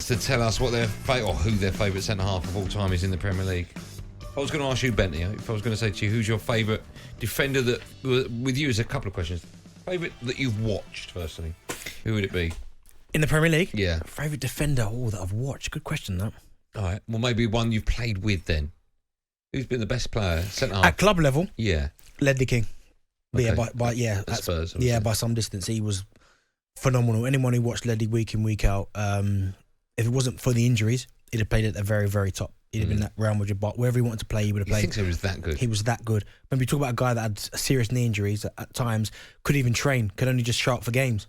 to tell us what who their favourite centre-half of all time is in the Premier League. If I was going to ask you, Bentley, if I was going to say to you, who's your favourite defender that, with you, is a couple of questions. Favourite that you've watched, firstly, who would it be? In the Premier League? Yeah. Favourite defender, that I've watched. Good question, that. All right, well, maybe one you've played with then. Who's been the best player, centre-half? At club level? Yeah. Ledley King. Okay. At Spurs. Yeah, by some distance. He was phenomenal. Anyone who watched Ledley week in, week out, if it wasn't for the injuries, he'd have played at the very, very top. He'd have been that Real Madrid, but wherever he wanted to play, he would have played. You think so? He was that good? He was that good. When we talk about a guy that had serious knee injuries at times, couldn't even train, could only just show up for games.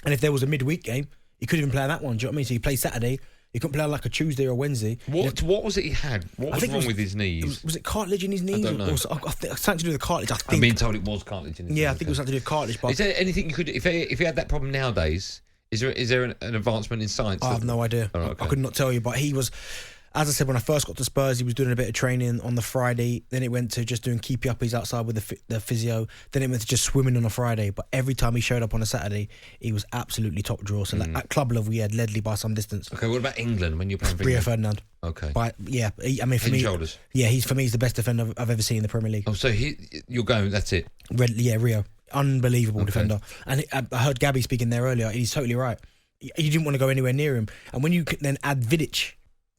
And if there was a midweek game, he couldn't even play on that one. Do you know what I mean? So he played Saturday. He couldn't play on like a Tuesday or a Wednesday. What was it he had? What was wrong with his knees? Was it cartilage in his knees? I don't know. I think something to do with the cartilage. I'm being told it was cartilage in his knees. Yeah, I think it was something to do with cartilage. But is there anything you could, if he had that problem nowadays, is there an advancement in science? I have no idea. Oh, okay. I could not tell you, but he was, as I said, when I first got to Spurs, he was doing a bit of training on the Friday. Then it went to just doing keepy uppies outside with the physio. Then it went to just swimming on a Friday. But every time he showed up on a Saturday, he was absolutely top draw. So at club level, he had Ledley by some distance. Okay, what about England when you're playing for Rio England? Ferdinand. Okay. For me, Head and shoulders. Yeah, he's the best defender I've ever seen in the Premier League. Oh, so you're going, that's it? Rio. Unbelievable defender. And I heard Gabby speaking there earlier. He's totally right. You didn't want to go anywhere near him. And when you then add Vidic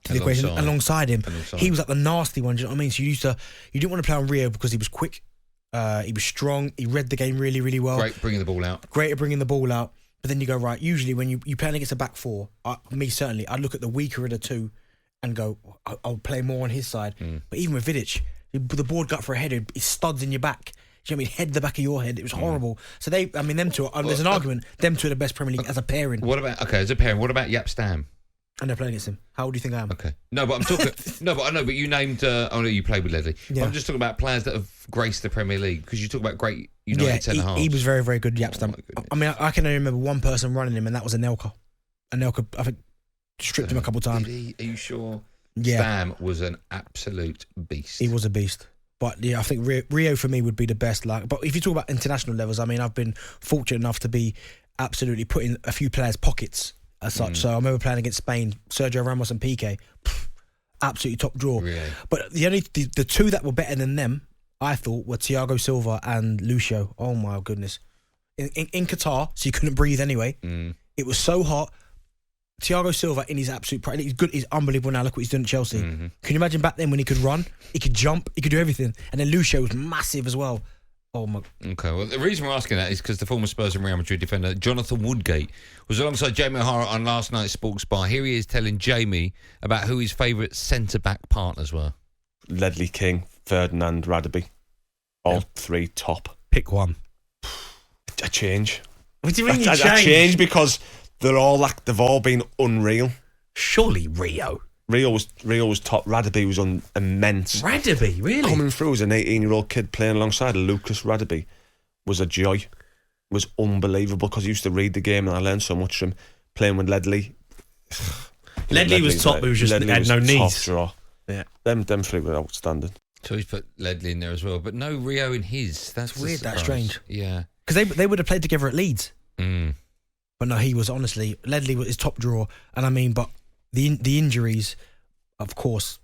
to the equation alongside him, he was like the nasty one. Do you know what I mean? So you didn't want to play on Rio because he was quick, he was strong, he read the game really, really well. Great bringing the ball out. Great at bringing the ball out. But then you go, right, usually when you play against a back four, me certainly, I'd look at the weaker of the two and go, I'll play more on his side. But even with Vidic, the board gut for a header, it studs in your back. Do you know what I mean? Head the back of your head. It was horrible. So them two, there's an argument, them two are the best Premier League as a pairing. As a pairing, what about Jaap Stam? And they're playing against him. How old do you think I am? Okay. No, but I'm talking... but you named... you played with Ledley. Yeah. I'm just talking about players that have graced the Premier League, because you talk about great United centre-halves. He was very, very good, Jaap Stam. I mean, I can only remember one person running him, and that was Anelka. Anelka, I think, stripped him a couple of times. Are you sure? Yeah. Stam was an absolute beast. He was a beast. But yeah, I think Rio for me would be the best. But if you talk about international levels, I mean, I've been fortunate enough to be absolutely put in a few players' pockets as such. So I remember playing against Spain, Sergio Ramos and Piqué, absolutely top draw. Really? But the two that were better than them, I thought, were Thiago Silva and Lucio. Oh my goodness! In Qatar, so you couldn't breathe anyway. It was so hot. Thiago Silva in his absolute pride. He's good. He's unbelievable now. Look what he's doing at Chelsea. Can you imagine back then when he could run, he could jump, he could do everything? And then Lucio was massive as well. Oh my. Okay, well, the reason we're asking that is because the former Spurs and Real Madrid defender Jonathan Woodgate was alongside Jamie O'Hara on last night's Sports Bar. Here he is telling Jamie about who his favourite centre-back partners were. Ledley King, Ferdinand, Radaby. All three top. Pick one. A change. What do you mean I change because they've all been unreal. Surely Rio was top. Radaby was immense. Radaby, really? Coming through as an 18-year-old kid playing alongside Lucas Radaby was a joy. It was unbelievable because I used to read the game and I learned so much from him. Playing with Ledley. Ledley was top, but he just had no knees. Draw. Yeah. Them three were outstanding. So he's put Ledley in there as well, but no Rio in his. That's weird, that's strange. Yeah. Because they would have played together at Leeds. But no, he was honestly, Ledley was his top draw. And I mean, but the injuries, of course,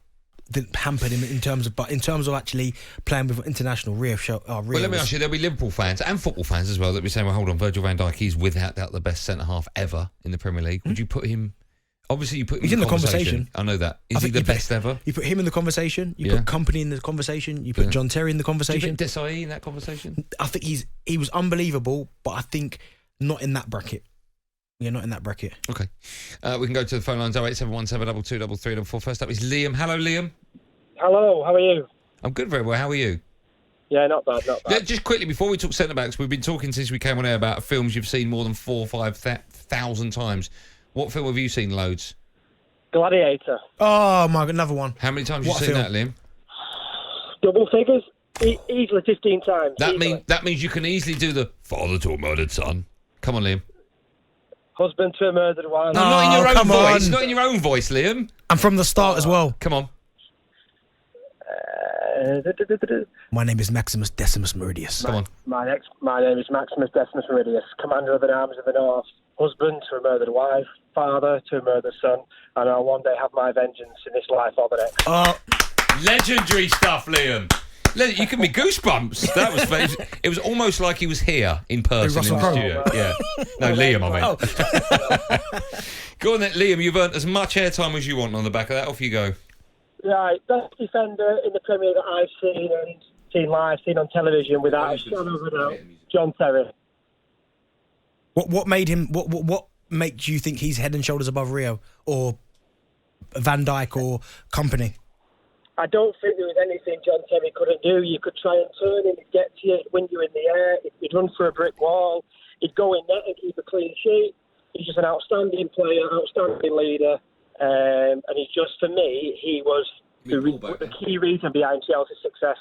didn't hamper him in terms of actually playing with international Rio. Well, let me ask you, there'll be Liverpool fans and football fans as well that be saying, well, hold on, Virgil van Dijk, he's without doubt the best centre-half ever in the Premier League. Would you put him... Obviously, you put him in the conversation. I know that. Is he the best ever? You put him in the conversation. You put Company in the conversation. You put John Terry in the conversation. Do you put Desai in that conversation? I think he was unbelievable, but I think not in that bracket. Yeah, not in that bracket. Okay. We can go to the phone lines 08717 223334. First up is Liam. Hello, Liam. Hello, how are you? I'm good, very well. How are you? Yeah, not bad. Just quickly, before we talk centre-backs, we've been talking since we came on air about films you've seen more than 4,000 or 5,000 times. What film have you seen loads? Gladiator. Oh, my God, another one. How many times have you seen that, Liam? Double figures. Easily 15 times. That means you can easily do the father to a murdered son. Come on, Liam. Husband to a murdered wife. No, not in your own voice. Not in your own voice, Liam. And from the start as well. Come on. My name is Maximus Decimus Meridius. Come on. My name is Maximus Decimus Meridius, Commander of the Armies of the North. husband to a murdered wife, father to a murdered son, and I'll one day have my vengeance in this life or the next. Oh, Legendary stuff, Liam. You can be goosebumps. That was it was almost like he was here in person in Russell the Crowe? studio. Yeah. No, Liam, I mean. Go on then, Liam. You've earned as much airtime as you want on the back of that. Off you go. Right, best defender in the Premier that I've seen live, seen on television without a shadow of a doubt, John Terry. what made him? What makes you think he's head and shoulders above Rio or Van Dijk or company? I don't think there was anything John Terry couldn't do. You could try and turn him, he'd get to you, he'd win you in the air, he'd run through a brick wall, he'd go in net and keep a clean sheet. He's just an outstanding player, outstanding leader, and he's just, for me, he was the key reason behind Chelsea's success.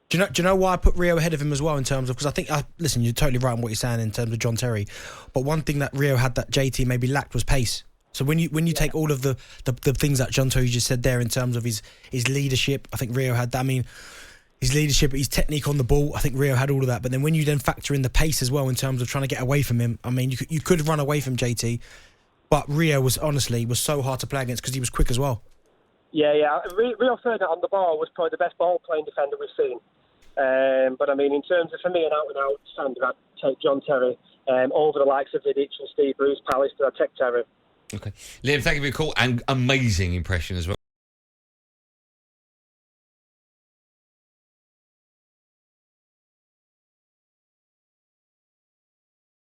Do you know why I put Rio ahead of him as well in terms of, because I think listen, you're totally right on what you're saying in terms of John Terry, but one thing that Rio had that JT maybe lacked was pace. So when you take all of the things that John Terry just said there in terms of his leadership, I think Rio had that. I mean, his leadership, his technique on the ball, I think Rio had all of that. But then when you then factor in the pace as well in terms of trying to get away from him, I mean, you could run away from JT, but Rio was so hard to play against because he was quick as well. Yeah. Rio Ferdinand on the ball was probably the best ball-playing defender we've seen. But I mean, in terms of, for me, an out-and-out standard, I'd take John Terry over the likes of Vidic and Steve Bruce, Pallister. I'd take Terry. Okay. Liam, thank you for your call and amazing impression as well.